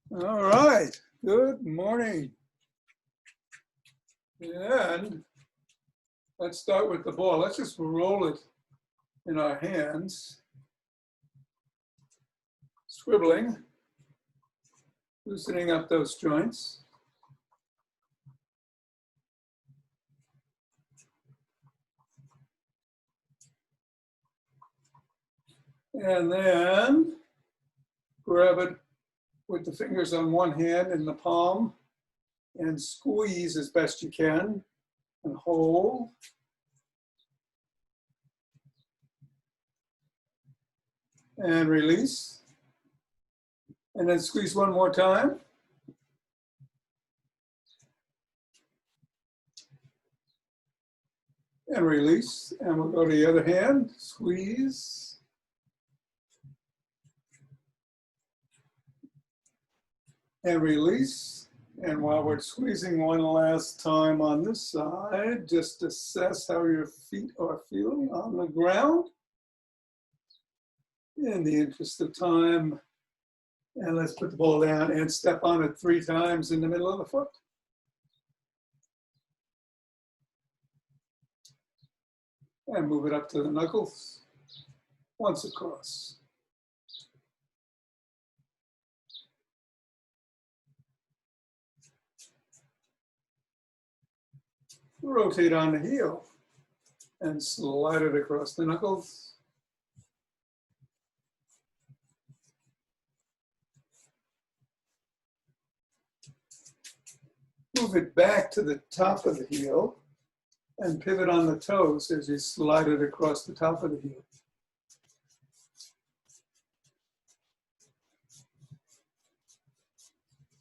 All right, good morning. And let's start with the ball. Let's just roll it in our hands, scribbling, loosening up those joints. And then grab it with the fingers on one hand in the palm and squeeze as best you can and hold. And release. And then squeeze one more time. And release. And we'll go to the other hand, squeeze. And release. And while we're squeezing one last time on this side, just assess how your feet are feeling on the ground. In the interest of time, and let's put the ball down and step on it 3 times in the middle of the foot. And move it up to the knuckles, once across. Rotate on the heel and slide it across the knuckles. Move it back to the top of the heel and pivot on the toes as you slide it across the top of the heel.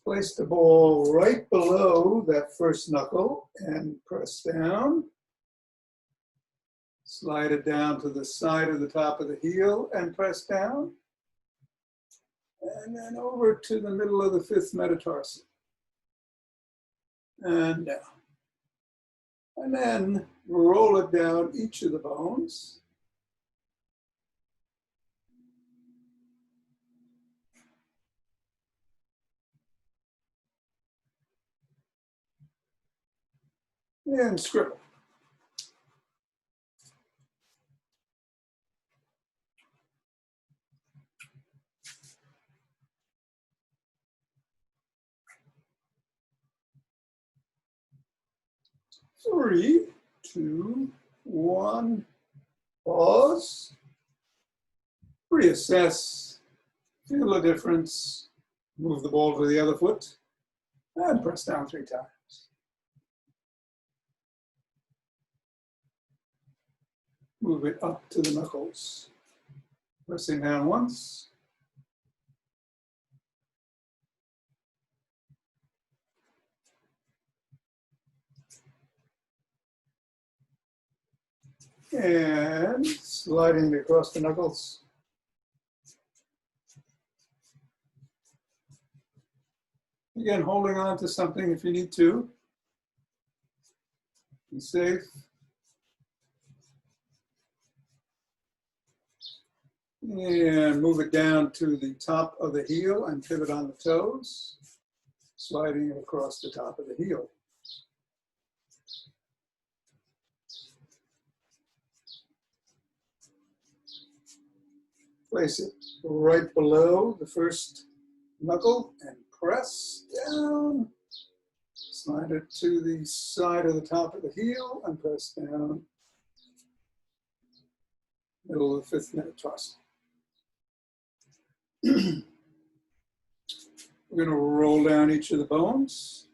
Place the ball right below that first knuckle and press down. Slide it down to the side of the top of the heel and press down. And then over to the middle of the 5th metatarsal. And down. And then roll it down each of the bones. And scribble. Three, two, one, pause. Reassess, feel the difference. Move the ball to the other foot and press down 3 times. Move it up to the knuckles. Pressing down once. And sliding across the knuckles. Again, holding on to something if you need to. Be safe. And move it down to the top of the heel and pivot on the toes, sliding it across the top of the heel. Place it right below the first knuckle and press down. Slide it to the side of the top of the heel and press down. Middle of the 5th metatarsal. We're going to roll down each of the bones.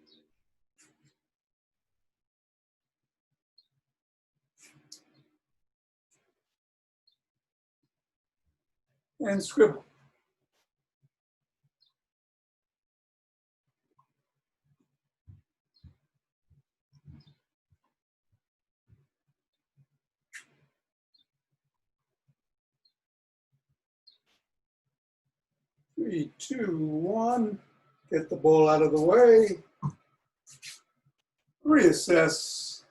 And scribble. Three, two, one. Get the ball out of the way. Reassess.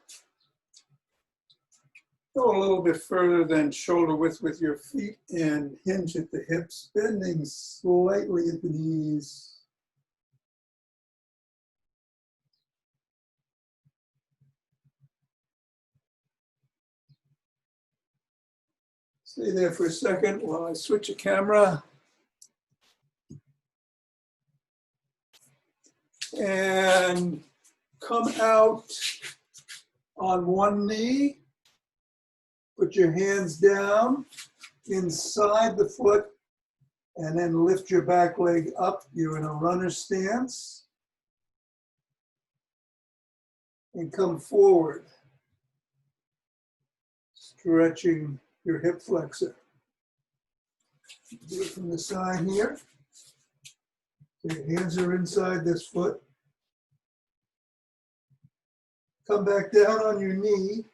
Go a little bit further than shoulder width with your feet and hinge at the hips, bending slightly at the knees. Stay there for a second while I switch a camera. And come out on one knee. Put your hands down inside the foot and then lift your back leg up. You're in a runner stance. And come forward, stretching your hip flexor. Do it from the side here. Your hands are inside this foot. Come back down on your knee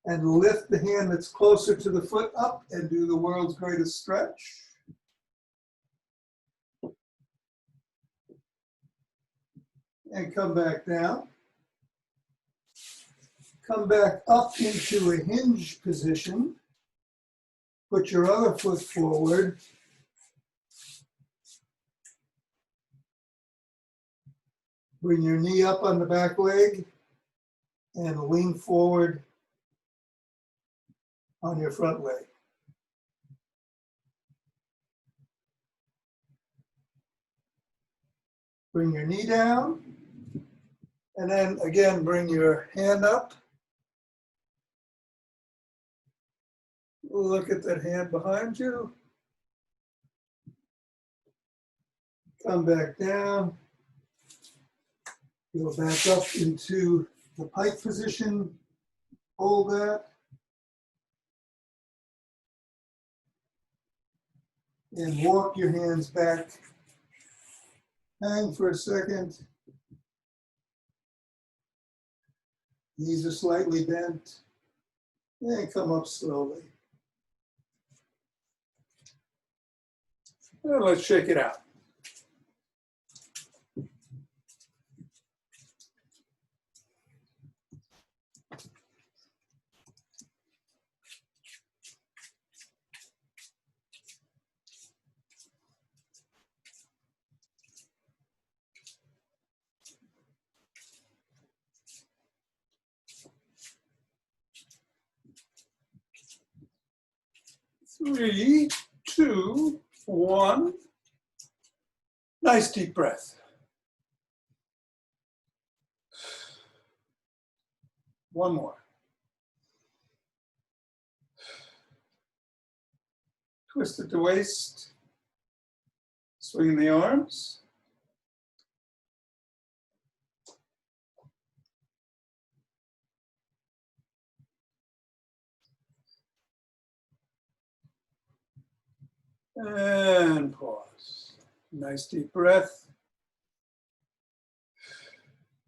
and lift the hand that's closer to the foot up and do the world's greatest stretch. And come back down. Come back up into a hinge position. Put your other foot forward. Bring your knee up on the back leg and lean forward on your front leg. Bring your knee down and then again bring your hand up. Look at that hand behind you. Come back down. Go back up into the pike position. Hold that. And walk your hands back. Hang for a second. Knees are slightly bent. And come up slowly. Well, let's shake it out. Three, two, one. Nice deep breath. One more. Twist at the waist. Swing the arms. And pause. Nice deep breath.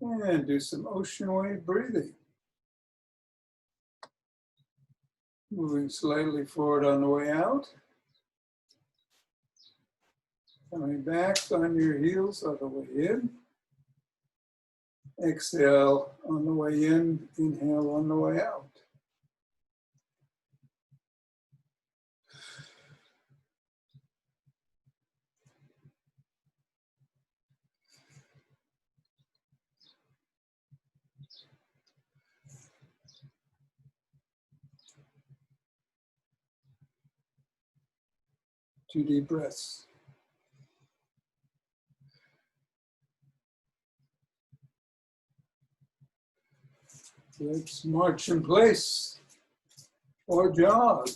And do some ocean wave breathing. Moving slightly forward on the way out. Coming back on your heels on the way in. Exhale on the way in, inhale on the way out. Two deep breaths. Let's march in place or jog.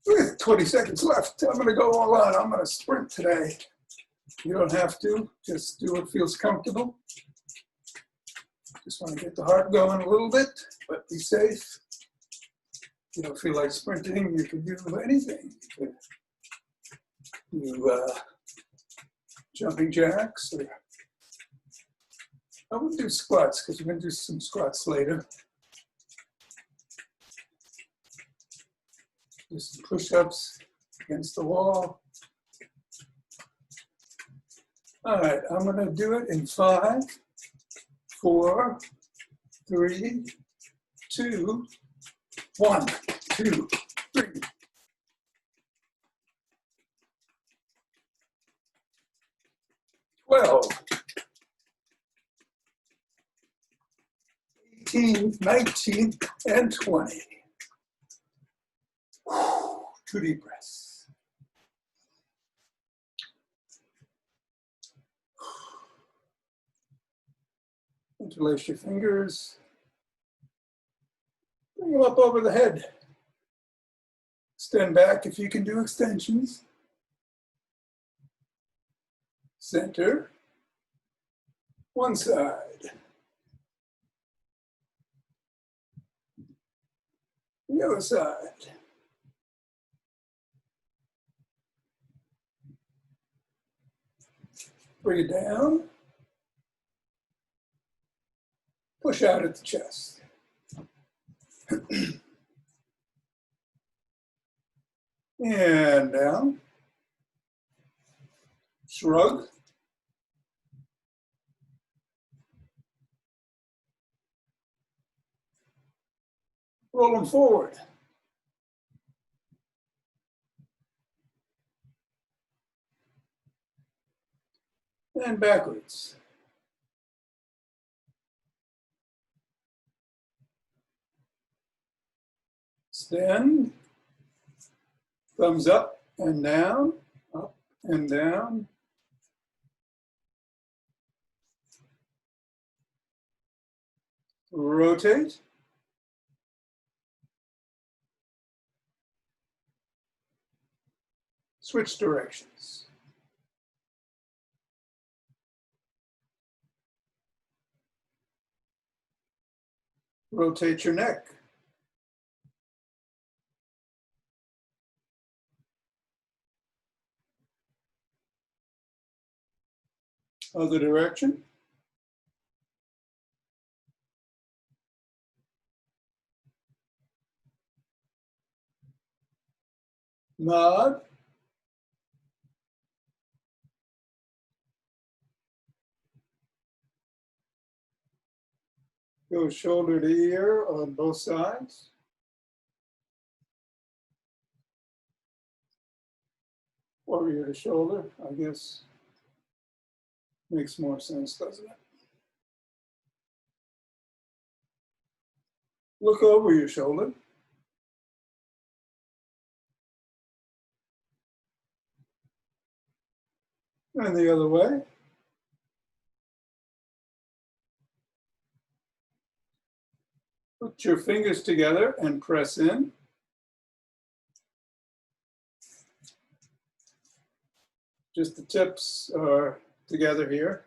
With 20 seconds left, I'm going to go all out. I'm going to sprint today. You don't have to, just do what feels comfortable. Just want to get the heart going a little bit, but be safe. If you don't feel like sprinting, you can do anything. You could do jumping jacks, or I wouldn't do squats because we're going to do some squats later. Do some push-ups against the wall. All right, I'm going to do it in 5, 4, 3, 2, 1, 2, 3. 12, 18, 19, and 20. 2 deep breaths. Interlace your fingers. Bring them up over the head. Stand back if you can do extensions. Center. One side. The other side. Bring it down. Push out at the chest. And down. Shrug. Roll them forward. And backwards. Extend. Thumbs up and down, up and down. Rotate. Switch directions. Rotate your neck. Other direction. Nod. Go shoulder to ear on both sides. Or ear to shoulder, I guess. Makes more sense, doesn't it? Look over your shoulder. And the other way. Put your fingers together and press in. Just the tips are together here.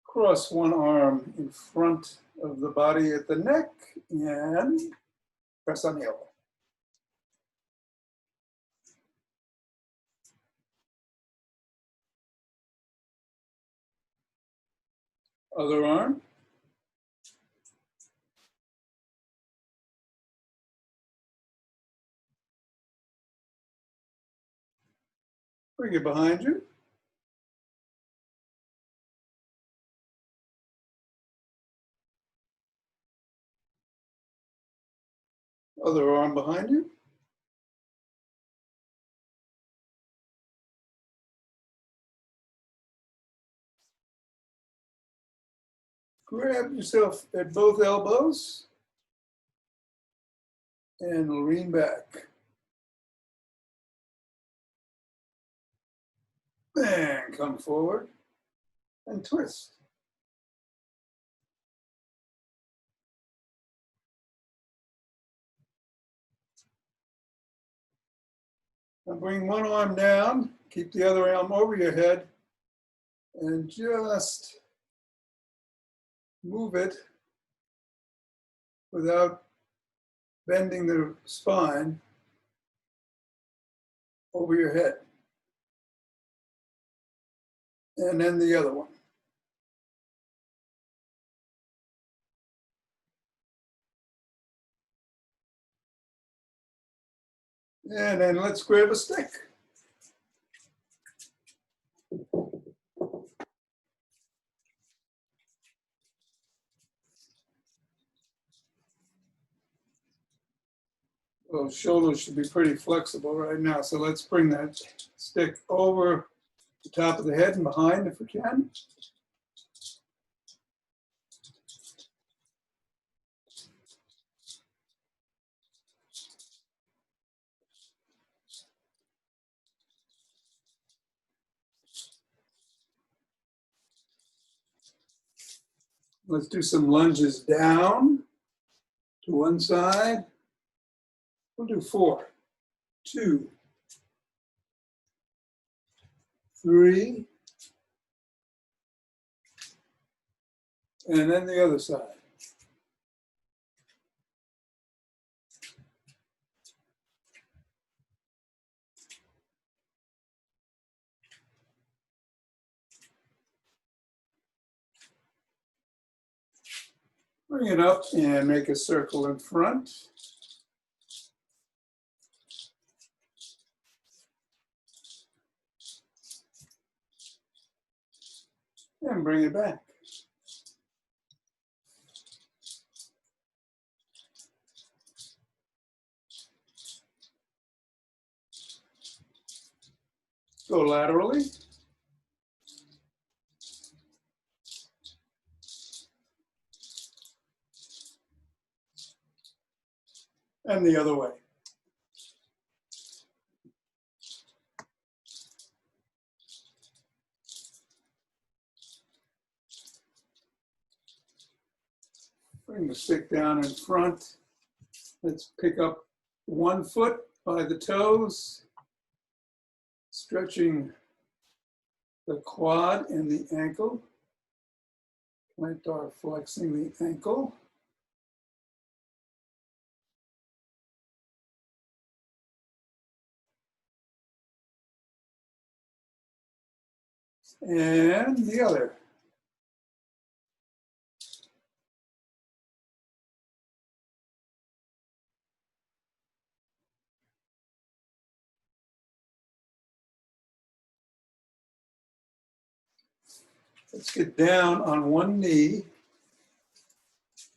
Cross one arm in front of the body at the neck and press on the elbow. Other arm. Bring it behind you. Other arm behind you. Grab yourself at both elbows and lean back. And come forward and twist. Now bring one arm down, keep the other arm over your head, and just move it without bending the spine over your head. And then the other one. And then let's grab a stick. Those shoulders should be pretty flexible right now. So let's bring that stick over the top of the head and behind if we can. Let's do some lunges down to one side. We'll do 4, 2, 3, and then the other side. Bring it up and make a circle in front. And bring it back. Go laterally. And the other way. Bring the stick down in front. Let's pick up one foot by the toes, stretching the quad and the ankle. Plantar flexing the ankle. And the other. Let's get down on one knee.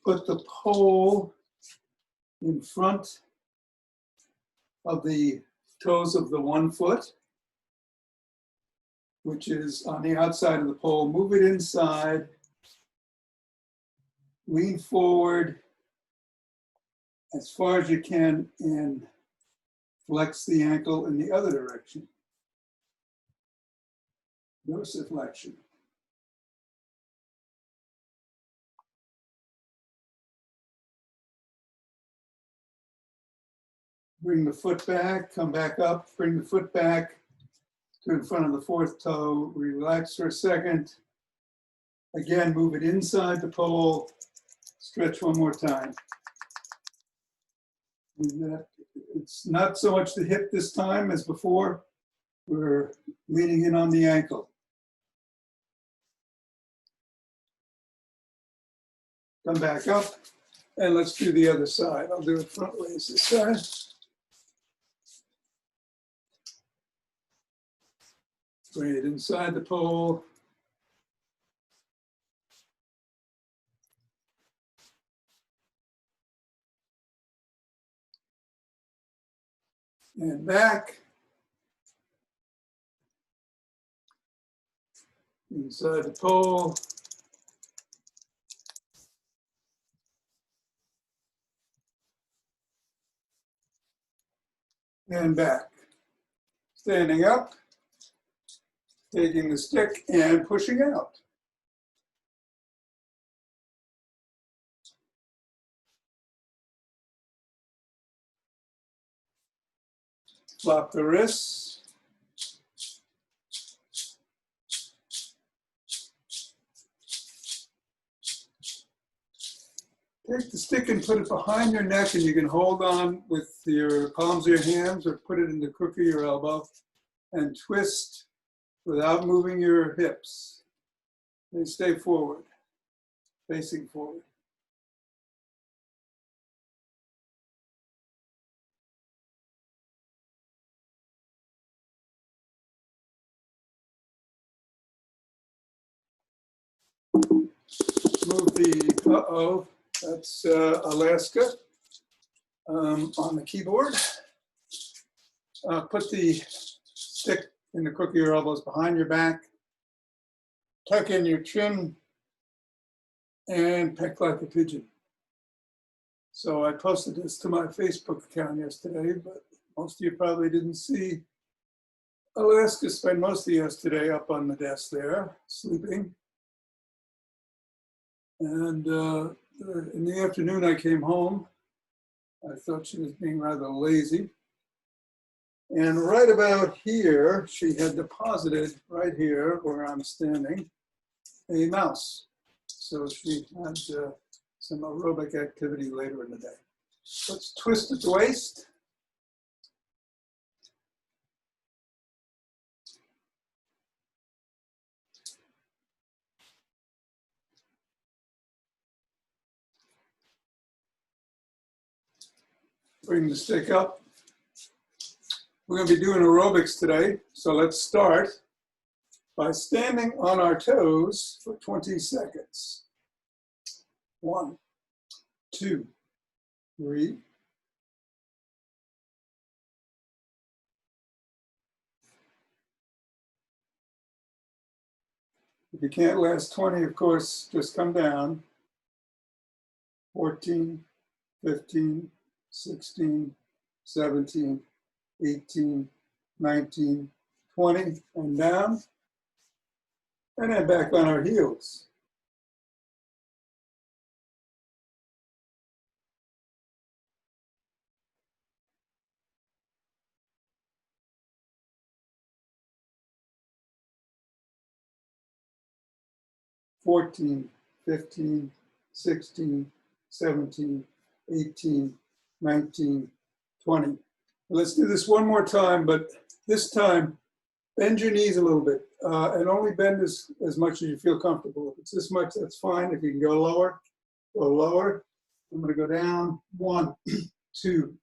Put the pole in front of the toes of the 1 foot, which is on the outside of the pole. Move it inside. Lean forward as far as you can and flex the ankle in the other direction. Dorsiflexion. Bring the foot back, come back up, bring the foot back to in front of the 4th toe. Relax for a second. Again, move it inside the pole. Stretch one more time. It's not so much the hip this time as before. We're leaning in on the ankle. Come back up, and let's do the other side. I'll do it front ways this side. Bring it inside the pole. And back. Inside the pole. And back. Standing up. Taking the stick and pushing out. Flop the wrists. Take the stick and put it behind your neck, and you can hold on with your palms of your hands or put it in the crook of your elbow and twist without moving your hips. And stay forward, facing forward. Move the, that's Alaska. on the keyboard. Put the stick in the crook of your elbows behind your back. Tuck in your chin and peck like a pigeon. So I posted this to my Facebook account yesterday, but most of you probably didn't see Alaska spent most of yesterday up on the desk there, sleeping. And in the afternoon, I came home. I thought she was being rather lazy. And right about here, she had deposited, right here where I'm standing, a mouse. So she had some aerobic activity later in the day. Let's twist at the waist. Bring the stick up. We're going to be doing aerobics today, so let's start by standing on our toes for 20 seconds. 1, 2, 3. If you can't last 20, of course, just come down. 14, 15, 16, 17, 18, 19, 20, and down. And then back on our heels. 14, 15, 16, 17, 18, 19, 20. Let's do this one more time, but this time, bend your knees a little bit and only bend as much as you feel comfortable. If it's this much, that's fine. If you can go lower, go lower. I'm going to go down. 1, 2,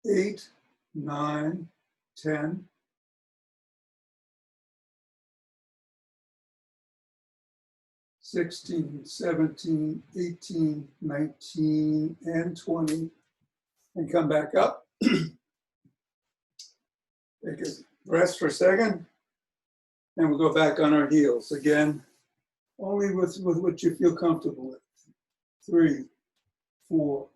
8, 9, 10. 16, 17, 18, 19, and 20, and come back up. Take a rest for a second, and we'll go back on our heels. Again, only with what you feel comfortable with. 3, 4,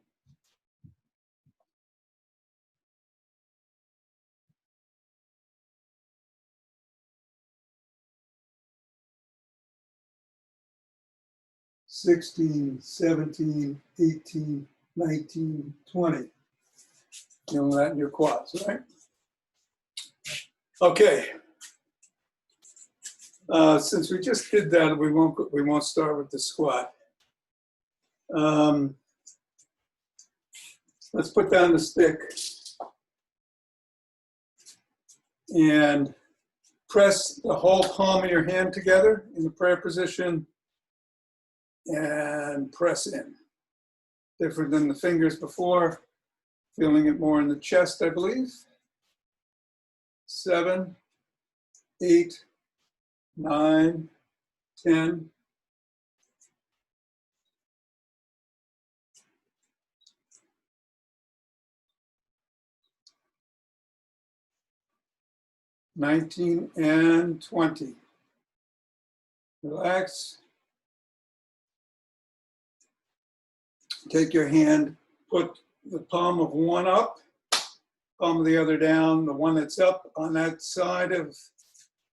16, 17, 18, 19, 20. Feeling that in your quads, right? Okay. Since we just did that, we won't start with the squat. Let's put down the stick and press the whole palm of your hand together in the prayer position and press in. Different than the fingers before, feeling it more in the chest, I believe. 7, 8, 9, 10. 19 and 20. Relax. Take your hand, put the palm of one up, palm of the other down, the one that's up on that side of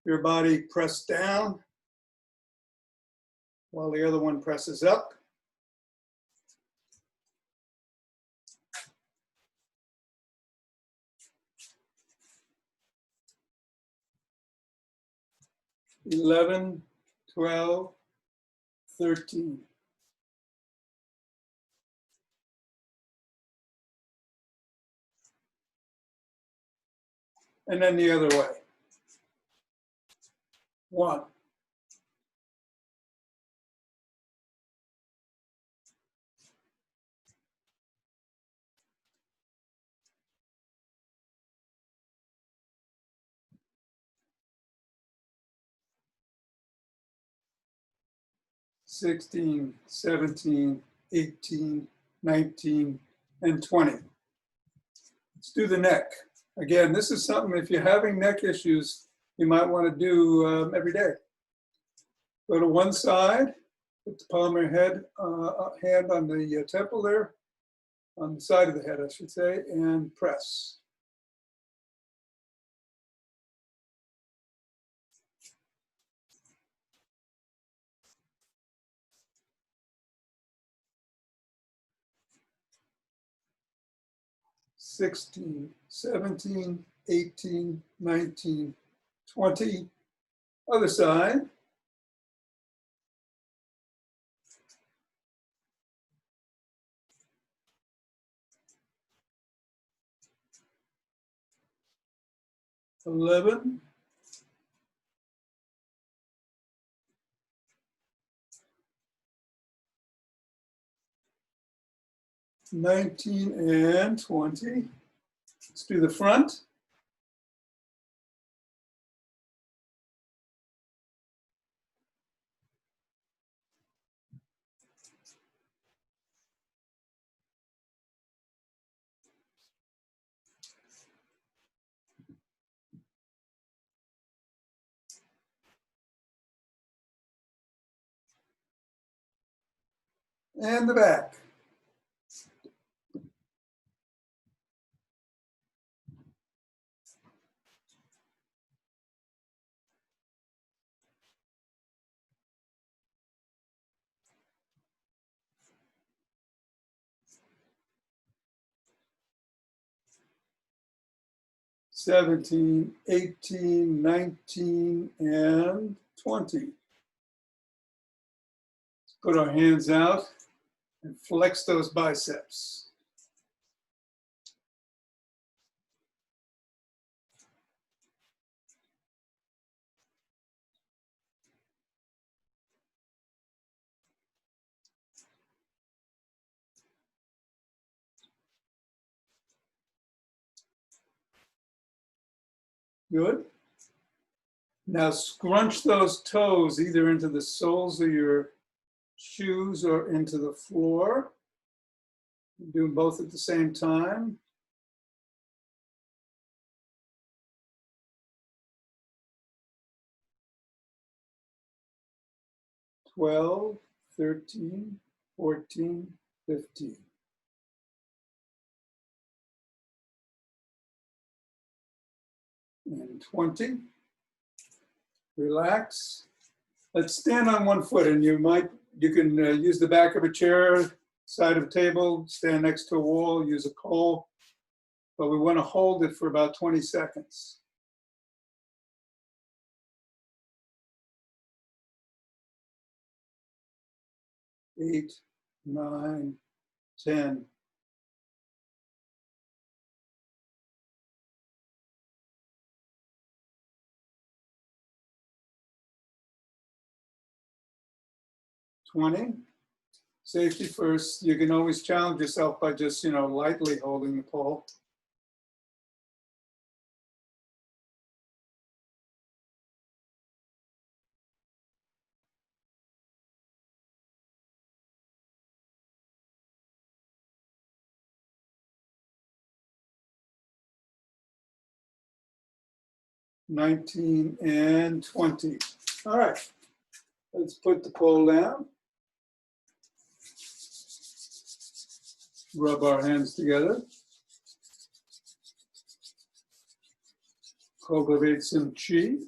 your body press down while the other one presses up. Eleven, 12, 13. And then the other way. 1. 16, 17, 18, 19, and 20. Let's do the neck. Again, this is something, if you're having neck issues, you might want to do every day. Go to one side, put the palm of your hand on the temple there, on the side of the head, I should say, and press. "16, 17, 18, 19, 20. Other side. "11, 19, and 20. Let's do the front. And the back. "17, 18, 19, and 20. Put our hands out and flex those biceps. Good. Now scrunch those toes either into the soles of your shoes or into the floor. Do them both at the same time. "12, 13, 14, 15. And 20. Relax. Let's stand on one foot, and you can use the back of a chair, side of a table, stand next to a wall, use a pole, but we want to hold it for about 20 seconds. Eight, 9, 10. "20. Safety first. You can always challenge yourself by just, lightly holding the pole. "19, and 20. All right, let's put the pole down. Rub our hands together. Cultivate some chi.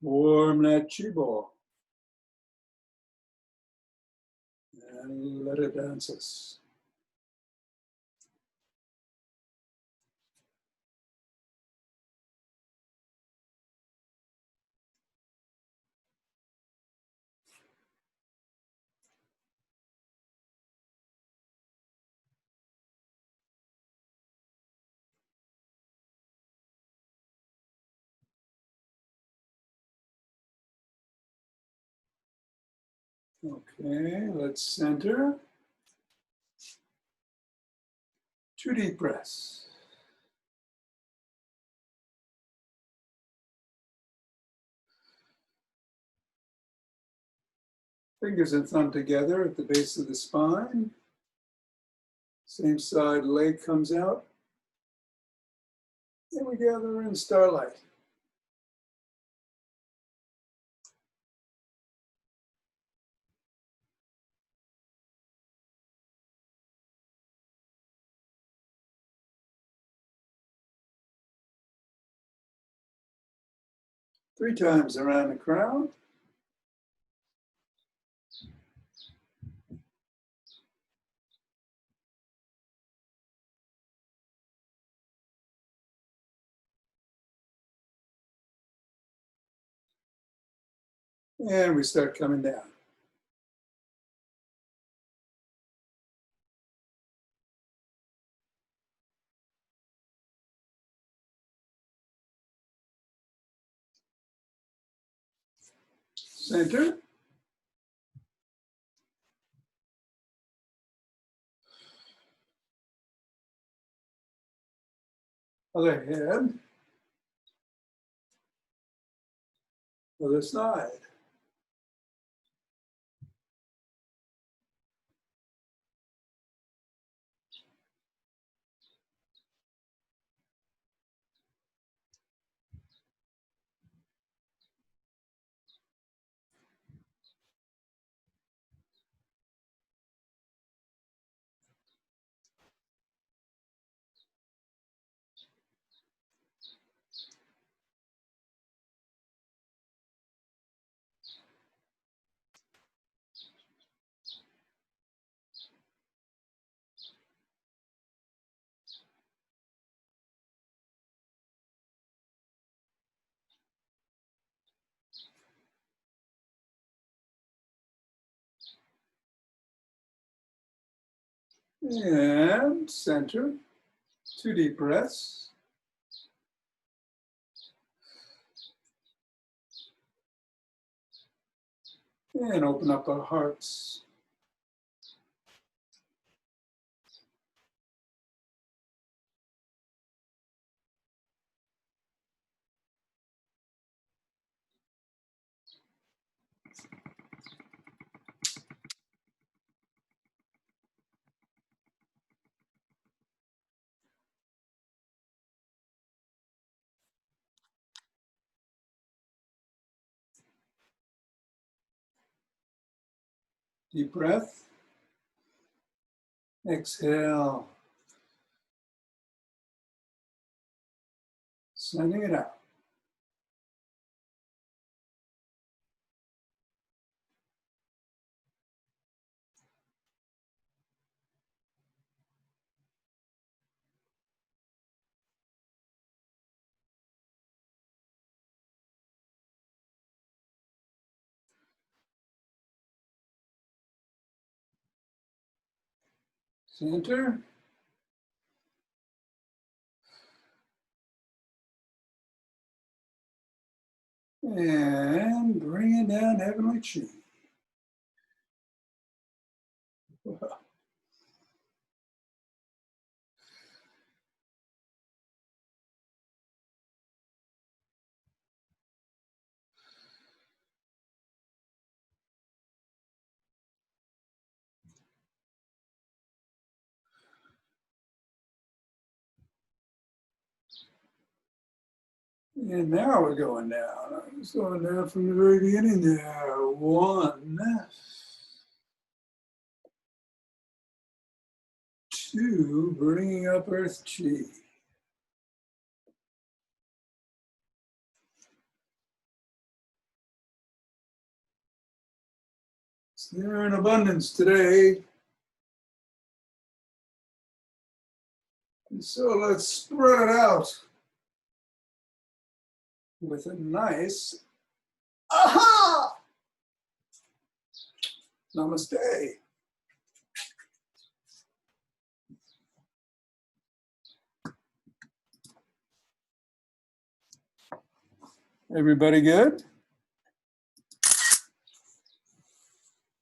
Warm that chi ball. And let it dance us. Okay, let's center. 2 deep breaths. Fingers and thumb together at the base of the spine. Same side leg comes out. And we gather in starlight. Three times around the crown. And we start coming down. Center. Other head. Other side. And center. 2 deep breaths. And open up our hearts. Deep breath. Exhale. Sending it out. Center. And bring it down, heavenly chi. And now we're going down. I was going down from the very beginning there. 1, 2, bringing up earth chi. It's there in abundance today. And so let's spread it out with a nice aha! Namaste. Everybody good?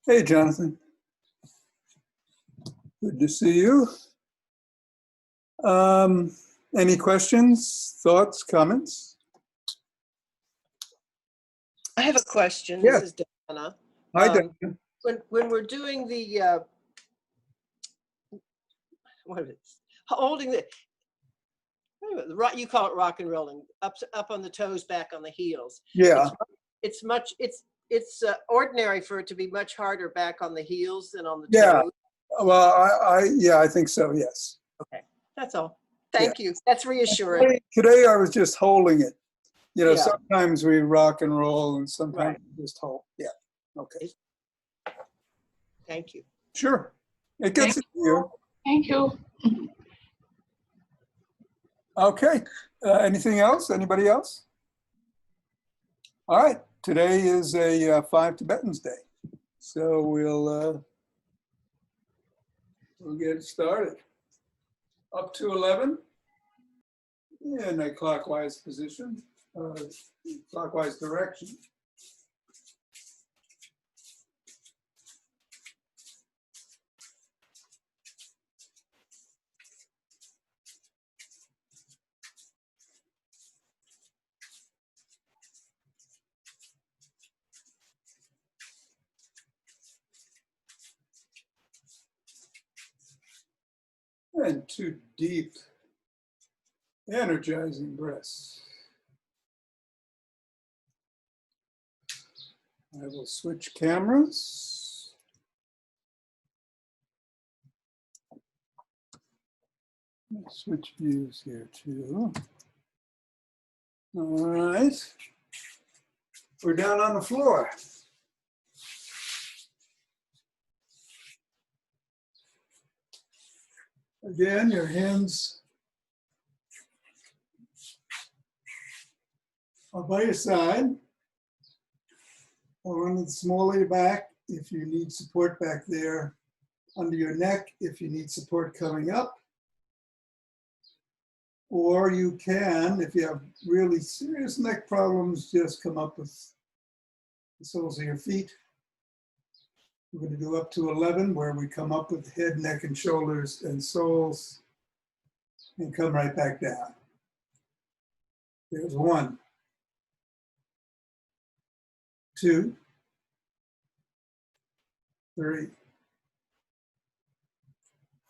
Hey, Jonathan. Good to see you. Any questions, thoughts, comments? I have a question. Yeah. This is Donna. Hi, Donna. when we're doing the what is it? Holding the you call it rock and rolling, up on the toes, back on the heels. Yeah. It's ordinary for it to be much harder back on the heels than on the Yeah. toes. Well, yeah, I think so. Yes. Okay, that's all. Thank you. That's reassuring. Today I was just holding it. You know, Yeah. sometimes we rock and roll and sometimes Right. we just hold. Yeah. Okay. Thank you. Sure. It gets to you. Thank you. Okay. Anything else? Anybody else? All right. Today is a Five Tibetans Day. So we'll get started. Up to 11 in a clockwise position, clockwise direction. And 2 deep, energizing breaths. I will switch cameras. Switch views here too. All right. We're down on the floor. Again, your hands are by your side or on the small of your back if you need support back there, under your neck if you need support coming up. Or you can, if you have really serious neck problems, just come up with the soles of your feet. We're going to do up to 11, where we come up with head, neck, and shoulders and soles, and come right back down. There's 1, 2, 3,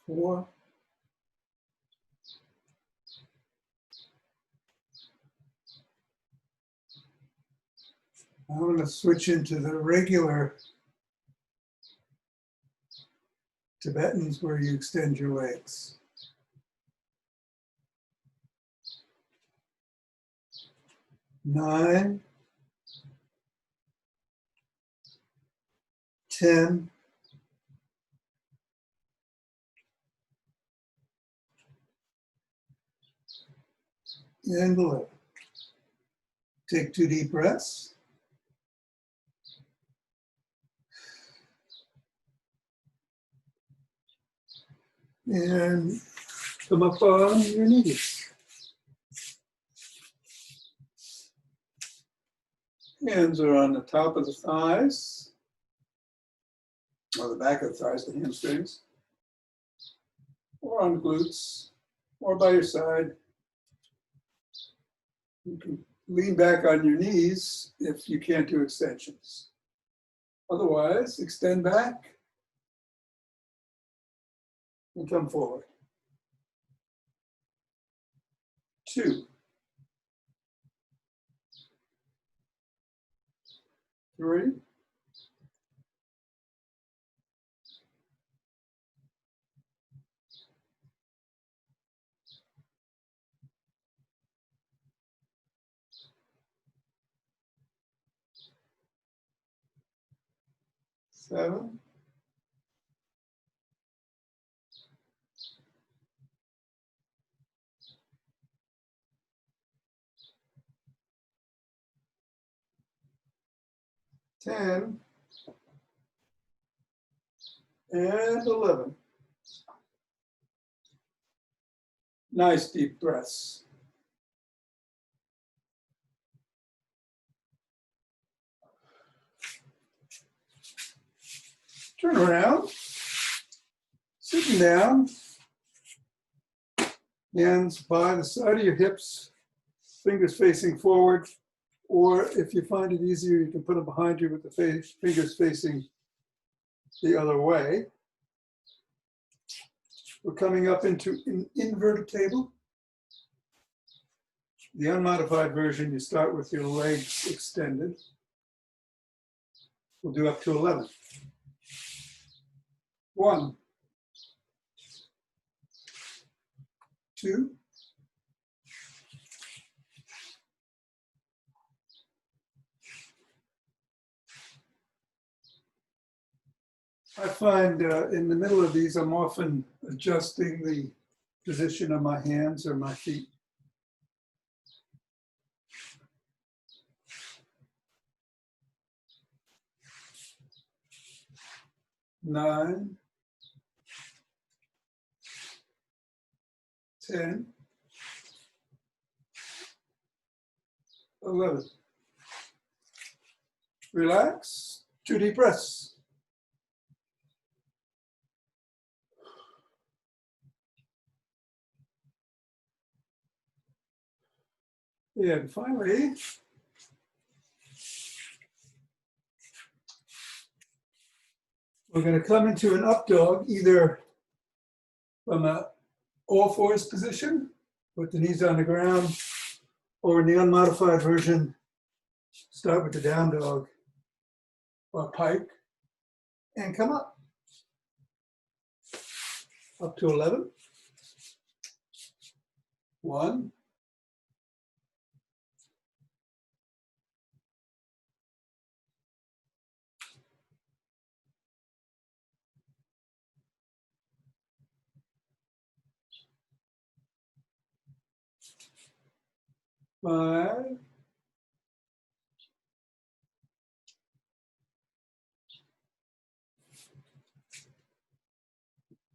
4, 5. I'm going to switch into the regular Tibetans where you extend your legs. 9, 10, 11. Take 2 deep breaths. And come up on your knees. Hands are on the top of the thighs, or the back of the thighs, the hamstrings, or on the glutes, or by your side. You can lean back on your knees if you can't do extensions. Otherwise, extend back and come forward. 2, 3, 7, 10, and 11. Nice deep breaths. Turn around, sitting down, hands by the side of your hips, fingers facing forward, or if you find it easier, you can put them behind you with the fingers facing the other way. We're coming up into an inverted table. The unmodified version, you start with your legs extended. We'll do up to 11. 1, 2, 3. I find in the middle of these, I'm often adjusting the position of my hands or my feet. 9, 10, 11. Relax, 2 deep breaths. And finally, we're going to come into an up dog, either from a all fours position, with the knees on the ground, or in the unmodified version, start with the down dog or pike and come up. Up to 11. 1, 5,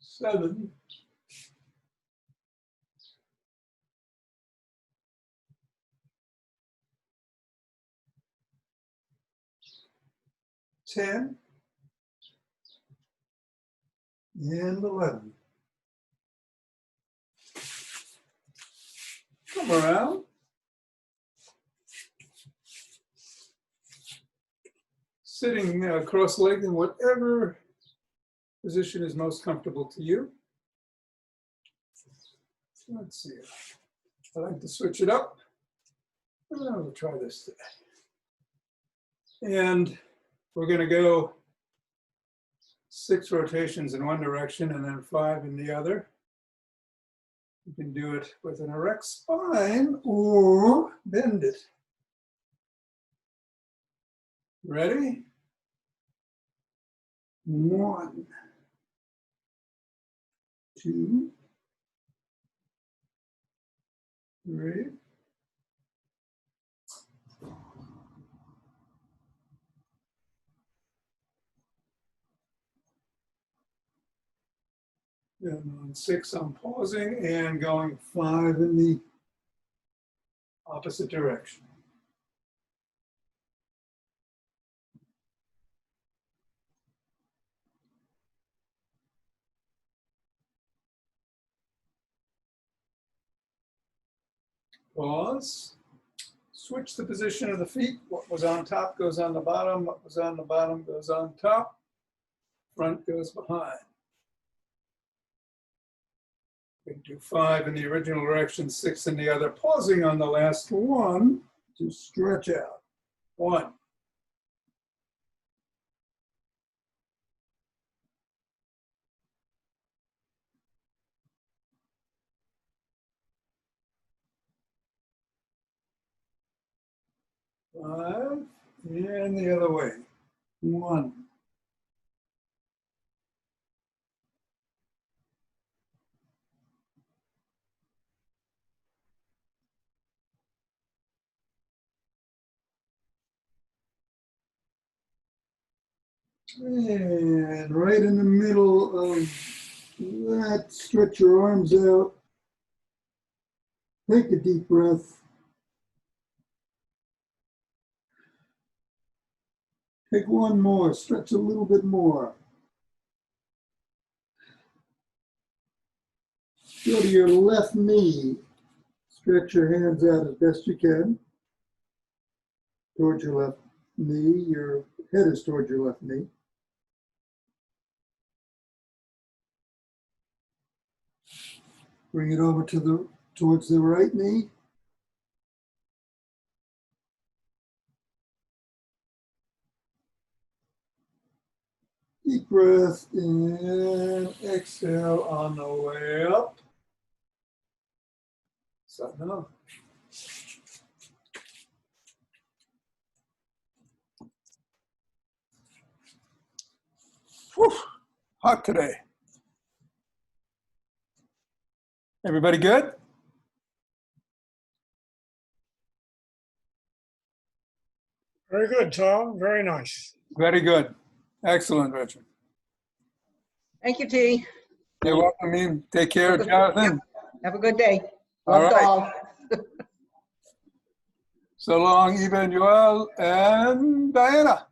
7, 10, and 11. Come around. Sitting cross-legged in whatever position is most comfortable to you. Let's see. I like to switch it up. We'll try this today. And we're going to go 6 rotations in one direction and then 5 in the other. You can do it with an erect spine or bend it. Ready? 1, 2, 3. And on 6, I'm pausing and going 5 in the opposite direction. Pause. Switch the position of the feet. What was on top goes on the bottom. What was on the bottom goes on top. Front goes behind. We can do 5 in the original direction, 6 in the other. Pausing on the last one to stretch out. 1. 5, and the other way. 1. 'And right in the middle of that, stretch your arms out. Take a deep breath. Take one more, stretch a little bit more. Go to your left knee. Stretch your hands out as best you can towards your left knee. Your head is towards your left knee. Bring it over to towards the right knee. Deep breath in, exhale on the way up. Satnam. Whew, hot today. Everybody good? Very good, Tom. Very nice. Very good. Excellent, Richard. Thank you, T. You're welcome, Ian. Take care, Jonathan. Have a good day. All Love to right. all. So long, Emmanuel and Diana.